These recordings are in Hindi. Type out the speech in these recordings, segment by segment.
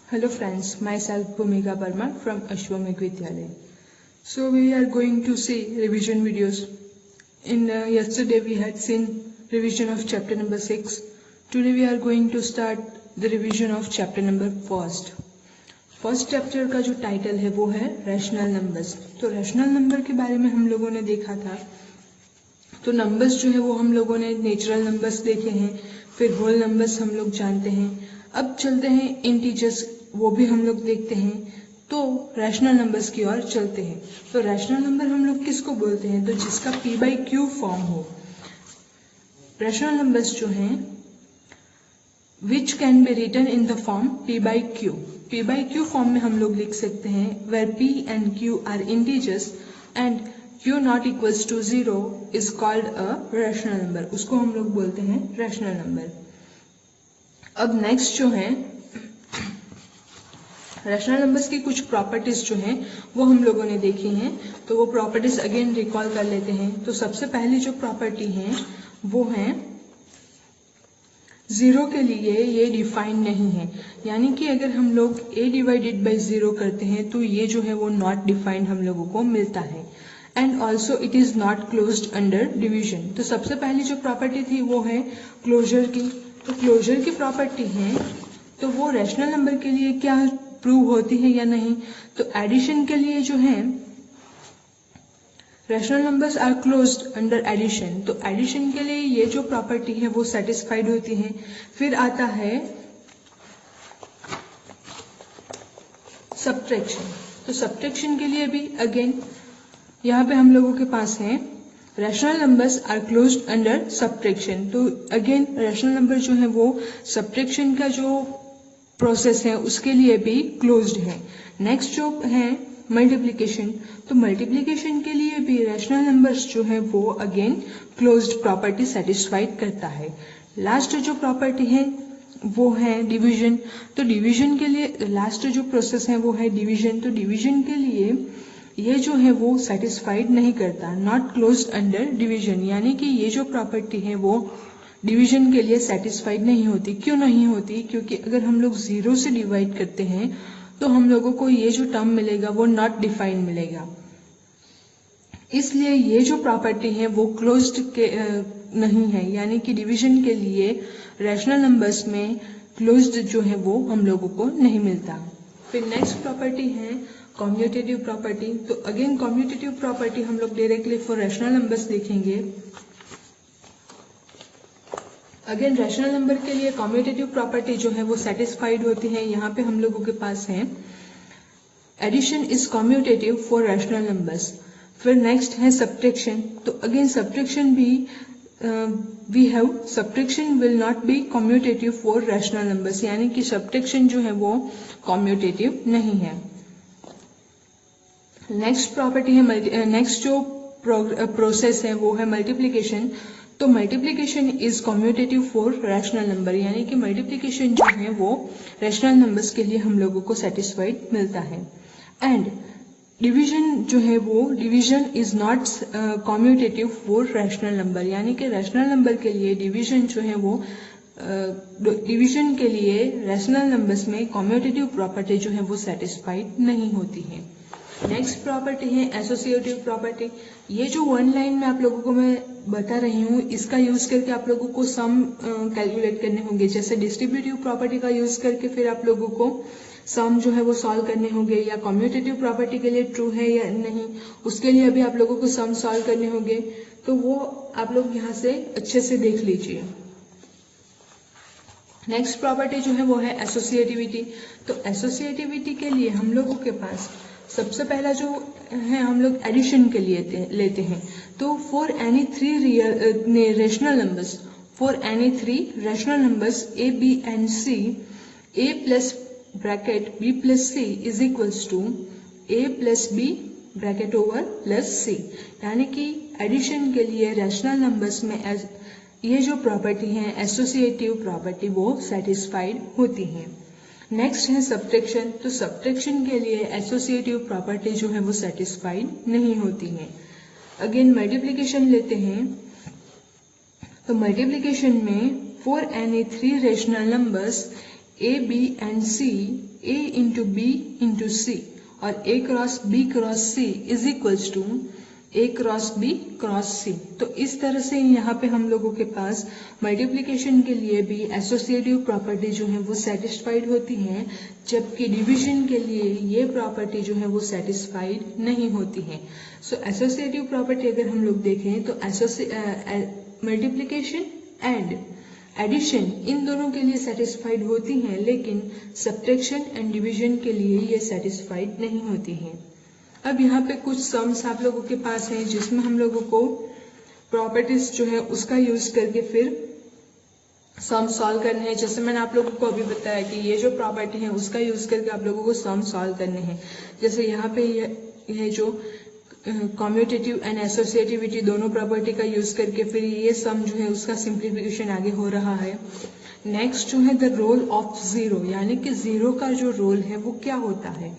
Hello friends, myself Bhumika Parmar from Ashwamekh Vidyalaya. So we are going to see revision videos. In yesterday we had seen revision of chapter number 6. Today we are going to start the revision of chapter number 1. First chapter का जो टाइटल है वो है रैशनल नंबर्स। तो रैशनल नंबर के बारे में हम लोगों ने देखा था। तो नंबर्स जो है वो हम लोगों ने नेचुरल नंबर्स देखे हैं, फिर होल नंबर्स हम लोग जानते हैं। अब चलते हैं इंटीजर्स, वो भी हम लोग देखते हैं। तो रैशनल नंबर्स की ओर चलते हैं। तो रैशनल नंबर हम लोग किसको बोलते हैं? तो जिसका p/q फॉर्म हो। रैशनल नंबर्स जो हैं which can be written in the form p/q। p/q form में हम लोग लिख सकते हैं where p and q are integers and q not equals to 0 is called a rational number. उसको हम लोग बोलते हैं रैशनल नंबर। अब नेक्स्ट जो है रैशनल नंबर्स की कुछ प्रॉपर्टीज जो हैं वो हम लोगों ने देखी हैं। तो वो प्रॉपर्टीज अगेन रिकॉल कर लेते हैं। तो सबसे पहली जो प्रॉपर्टी है वो है जीरो के लिए ये डिफाइंड नहीं है, यानी कि अगर हम लोग a डिवाइडेड बाई 0 करते हैं तो ये जो है वो नॉट डिफाइंड हम लोगों को मिलता है। And also it is not closed under division. तो सबसे पहली जो प्रॉपर्टी थी वो है क्लोजर की। तो क्लोजर की प्रॉपर्टी है तो वो रैशनल नंबर के लिए क्या प्रूव होती है या नहीं? तो एडिशन के लिए जो है rational numbers are closed under addition. तो एडिशन के लिए ये जो प्रॉपर्टी है वो सेटिस्फाइड होती है। फिर आता है सब्ट्रैक्शन। तो सब्ट्रैक्शन के लिए भी अगेन यहाँ पे हम लोगों के पास है rational numbers are closed under subtraction. तो अगेन रैशनल नंबर जो है वो सब्ट्रैक्शन का जो प्रोसेस है उसके लिए भी क्लोज्ड है। नेक्स्ट जो है मल्टीप्लिकेशन। तो मल्टीप्लिकेशन के लिए भी रैशनल नंबर्स जो है वो अगेन क्लोज्ड प्रॉपर्टी सेटिस्फाइड करता है। लास्ट जो प्रॉपर्टी है वो है डिवीजन। तो डिवीजन के लिए लास्ट जो प्रोसेस है वो है डिवीजन। तो डिवीजन के लिए ये जो है वो सेटिस्फाइड नहीं करता, नॉट क्लोज्ड अंडर डिवीजन, यानी कि ये जो प्रॉपर्टी है वो डिवीजन के लिए सेटिस्फाइड नहीं होती। क्यों नहीं होती? क्योंकि अगर हम लोग 0 से डिवाइड करते हैं तो हम लोगों को ये जो टर्म मिलेगा वो नॉट डिफाइंड मिलेगा। इसलिए ये जो प्रॉपर्टी है वो क्लोज्ड के नहीं है, यानी कि डिवीजन के लिए रैशनल नंबर्स में क्लोज्ड जो है वो हम लोगों को नहीं मिलता। फिर नेक्स्ट प्रॉपर्टी है कॉम्यूटेटिव प्रॉपर्टी। तो अगेन कॉम्यूटेटिव प्रॉपर्टी हम लोग डायरेक्टली फॉर रैशनल नंबर्स देखेंगे। अगेन रैशनल नंबर के लिए कॉम्यूटेटिव प्रॉपर्टी जो है वो सेटिस्फाइड होती है। यहाँ पे हम लोगों के पास है addition is commutative for rational numbers. फिर नेक्स्ट है सब्ट्रैक्शन। तो अगेन सब्ट्रैक्शन भी we have subtraction will not be commutative for rational numbers, यानी कि सब्ट्रैक्शन जो है वो कॉम्यूटेटिव नहीं है। नेक्स्ट प्रॉपर्टी है नेक्स्ट जो प्रोसेस है वो है मल्टीप्लिकेशन। तो multiplication is commutative for rational number, यानी कि मल्टीप्लिकेशन जो है वो रैशनल नंबर्स के लिए हम लोगों को सेटिस्फाइड मिलता है। एंड डिवीजन जो है वो division is not commutative for rational number, यानी कि रैशनल नंबर के लिए डिवीजन जो है वो डिवीजन के लिए रैशनल नंबर्स में कॉम्यूटेटिव प्रॉपर्टी जो है वो सेटिस्फाइड नहीं होती है। नेक्स्ट प्रॉपर्टी है एसोसिएटिव प्रॉपर्टी। ये जो वन लाइन में आप लोगों को मैं बता रही हूँ इसका यूज करके आप लोगों को सम कैलकुलेट करने होंगे। जैसे डिस्ट्रीब्यूटिव प्रॉपर्टी का यूज करके फिर आप लोगों को सम जो है वो सॉल्व करने होंगे, या कम्यूटेटिव प्रॉपर्टी के लिए ट्रू है या नहीं उसके लिए भी आप लोगों को सम सॉल्व करने होंगे। तो वो आप लोग यहाँ से अच्छे से देख लीजिए। नेक्स्ट प्रॉपर्टी जो है वो है एसोसिएटिविटी। तो एसोसिएटिविटी के लिए हम लोगों के पास सबसे पहला जो है हम लोग एडिशन के लिए लेते हैं। तो for any three rational numbers, for any three rational numbers A B and C, A plus bracket B plus C is equals to A plus B bracket over plus C, यानी कि एडिशन के लिए रैशनल नंबर्स में ये जो प्रॉपर्टी है एसोसिएटिव प्रॉपर्टी वो सेटिस्फाइड होती है। नेक्स्ट है सब्ट्रैक्शन। तो सब्ट्रैक्शन के लिए एसोसिएटिव प्रॉपर्टी जो है वो सेटिस्फाइड नहीं होती है। अगेन मल्टीप्लिकेशन लेते हैं। तो मल्टीप्लिकेशन में for any three rational numbers A B and C, A into B into C और A cross B cross C is equals to A cross B cross C. तो इस तरह से यहाँ पे हम लोगों के पास मल्टीप्लिकेशन के लिए भी एसोसिएटिव प्रॉपर्टी जो है वो सेटिस्फाइड होती है, जबकि डिवीजन के लिए ये प्रॉपर्टी जो है वो सेटिस्फाइड नहीं होती है। सो एसोसिएटिव प्रॉपर्टी अगर हम लोग देखें तो मल्टीप्लिकेशन एंड एडिशन इन दोनों के लिए सेटिस्फाइड होती हैं, लेकिन सब्ट्रैक्शन एंड डिवीजन के लिए ये सेटिस्फाइड नहीं होती हैं। अब यहाँ पे कुछ सम्स आप लोगों के पास हैं जिसमें हम लोगों को प्रॉपर्टीज जो है उसका यूज करके फिर सम सॉल्व करने हैं। जैसे मैंने आप लोगों को अभी बताया कि ये जो प्रॉपर्टी है उसका यूज करके आप लोगों को सम सॉल्व करने हैं। जैसे यहाँ पे ये जो कम्यूटेटिव एंड एसोसिएटिविटी दोनों प्रॉपर्टी का यूज करके फिर ये सम जो है उसका सिंप्लीफिकेशन आगे हो रहा है। नेक्स्ट जो है द रोल ऑफ जीरो, यानी कि जीरो का जो रोल है वो क्या होता है।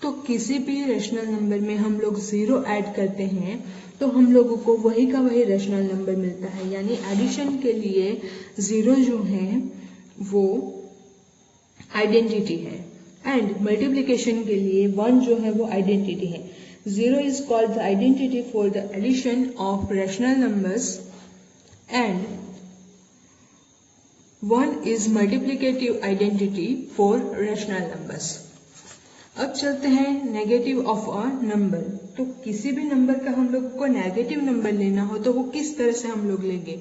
तो किसी भी रेशनल नंबर में हम लोग जीरो ऐड करते हैं तो हम लोगों को वही का वही रेशनल नंबर मिलता है, यानी एडिशन के लिए जीरो जो है वो आइडेंटिटी है एंड मल्टीप्लिकेशन के लिए वन जो है वो आइडेंटिटी है। Zero is called the identity for the addition of rational numbers and one is multiplicative identity for rational numbers. अब चलते हैं नेगेटिव ऑफ अ नंबर। तो किसी भी नंबर का हम लोग को नेगेटिव नंबर लेना हो तो वो किस तरह से हम लोग लेंगे।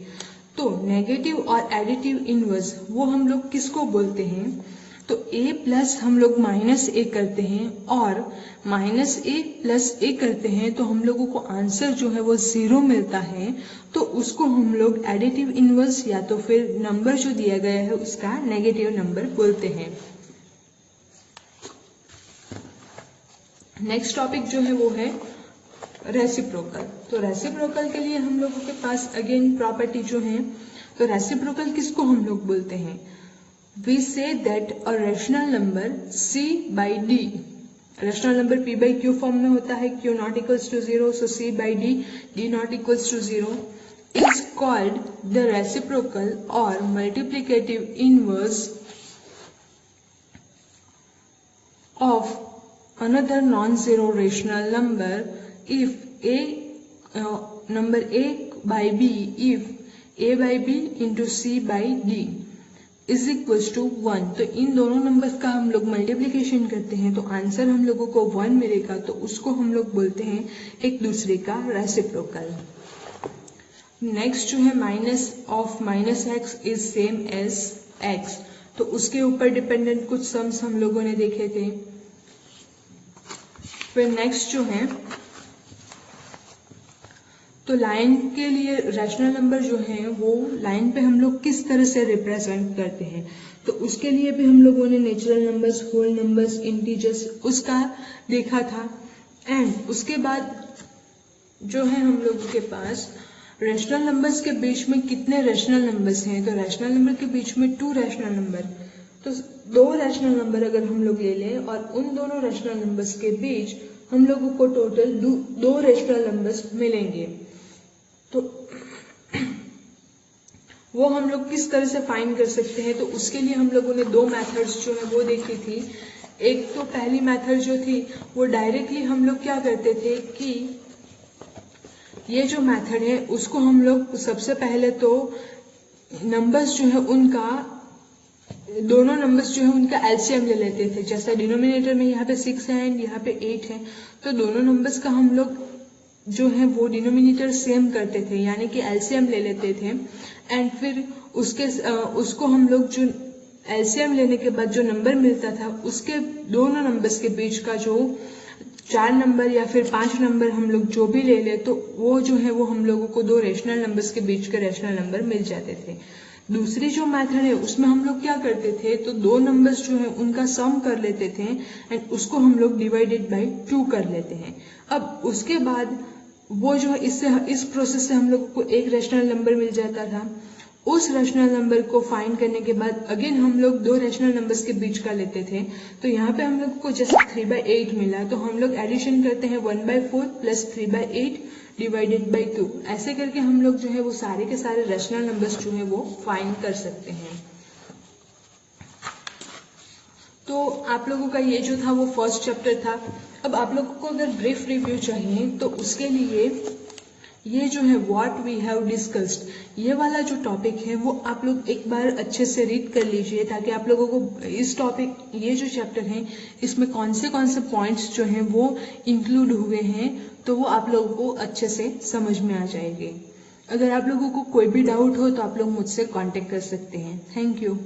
तो नेगेटिव और एडिटिव इनवर्स वो हम लोग किसको बोलते हैं। तो a प्लस हम लोग माइनस ए करते हैं और माइनस ए प्लस ए करते हैं तो हम लोगों को आंसर जो है वो जीरो मिलता है। तो उसको हम लोग एडिटिव इनवर्स या तो फिर नंबर जो दिया गया है उसका नेगेटिव नंबर बोलते हैं। नेक्स्ट टॉपिक जो है वो है रेसिप्रोकल। तो रेसिप्रोकल के लिए हम लोगों के पास अगेन प्रॉपर्टी जो है, तो रेसिप्रोकल किसको हम लोग बोलते हैं। We say that a rational number c by D, rational number p by q form में होता है, q not equals to zero, so c by D, d not equals to zero is called the reciprocal और multiplicative inverse of another non-zero rational number if number a by b if a by b into c by d is equals to 1। तो इन दोनों नंबर्स का हम लोग मल्टीप्लिकेशन करते हैं तो आंसर हम लोगों को 1 मिलेगा, तो उसको हम लोग बोलते हैं एक दूसरे का रेसिप्रोकल। नेक्स्ट जो है minus of minus x is same as x. तो उसके ऊपर डिपेंडेंट कुछ सम्स हम लोगों ने देखे थे। फिर नेक्स्ट जो है तो लाइन के लिए रैशनल नंबर जो है वो लाइन पे हम लोग किस तरह से रिप्रेजेंट करते हैं। तो उसके लिए भी हम लोगों ने natural numbers, whole numbers, integers उसका देखा था। एंड उसके बाद जो है हम लोगों के पास रैशनल नंबर्स के बीच में कितने रैशनल नंबर्स हैं। तो रैशनल नंबर के बीच में 2 रैशनल नंबर, तो 2 रैशनल नंबर अगर हम लोग ले लें और उन दोनों रैशनल नंबर्स के बीच हम लोगों को टोटल 2 रैशनल नंबर्स मिलेंगे। तो वो हम लोग किस तरह से फाइंड कर सकते हैं। तो उसके लिए हम लोगों ने 2 मेथड्स जो है वो देखी थी। एक तो पहली मेथड जो थी वो डायरेक्टली हम लोग क्या करते थे कि ये जो मेथड है उसको हम लोग सबसे पहले तो नंबर्स जो है उनका, दोनों नंबर्स जो है उनका एलसीएम ले लेते थे। जैसा डिनोमिनेटर में यहाँ पे 6 है एंड यहाँ पे 8 है, तो दोनों नंबर्स का हम लोग जो है वो डिनोमिनेटर सेम करते थे, यानी कि एलसीएम ले लेते थे। एंड फिर उसको हम लोग जो एलसीएम लेने के बाद जो नंबर मिलता था उसके दोनों नंबर्स के बीच का जो 4 नंबर या फिर 5 नंबर हम लोग जो भी ले ले तो वो जो है वो हम लोगों को 2 रैशनल नंबर्स के बीच के रैशनल नंबर मिल जाते थे। दूसरी जो मेथड है उसमें हम लोग क्या करते थे, तो 2 नंबर्स जो है उनका सम कर लेते थे एंड उसको हम लोग डिवाइडेड बाय 2 कर लेते हैं। अब उसके बाद वो जो इस प्रोसेस से हम लोग को एक रैशनल नंबर मिल जाता था। उस रैशनल नंबर को फाइंड करने के बाद अगेन हम लोग 2 रैशनल नंबर्स के बीच का लेते थे। तो यहाँ पे हम लोग को जैसे 3/8 मिला तो हम लोग एडिशन करते हैं 1/4 प्लस 3/8 डिवाइडेड बाई 2। ऐसे करके हम लोग जो है वो सारे के सारे रैशनल नंबर्स जो है वो फाइंड कर सकते हैं। तो आप लोगों का ये जो था वो फर्स्ट चैप्टर था। अब आप लोगों को अगर ब्रीफ रिव्यू चाहिए तो उसके लिए ये जो है व्हाट वी हैव डिस्कस्ड, ये वाला जो टॉपिक है वो आप लोग एक बार अच्छे से रीड कर लीजिए, ताकि आप लोगों को इस टॉपिक, ये जो चैप्टर है इसमें कौन से पॉइंट्स जो हैं वो इंक्लूड हुए हैं, तो वो आप लोगों को अच्छे से समझ में आ जाएंगे। अगर आप लोगों को कोई भी डाउट हो तो आप लोग मुझसे कांटेक्ट कर सकते हैं। Thank you.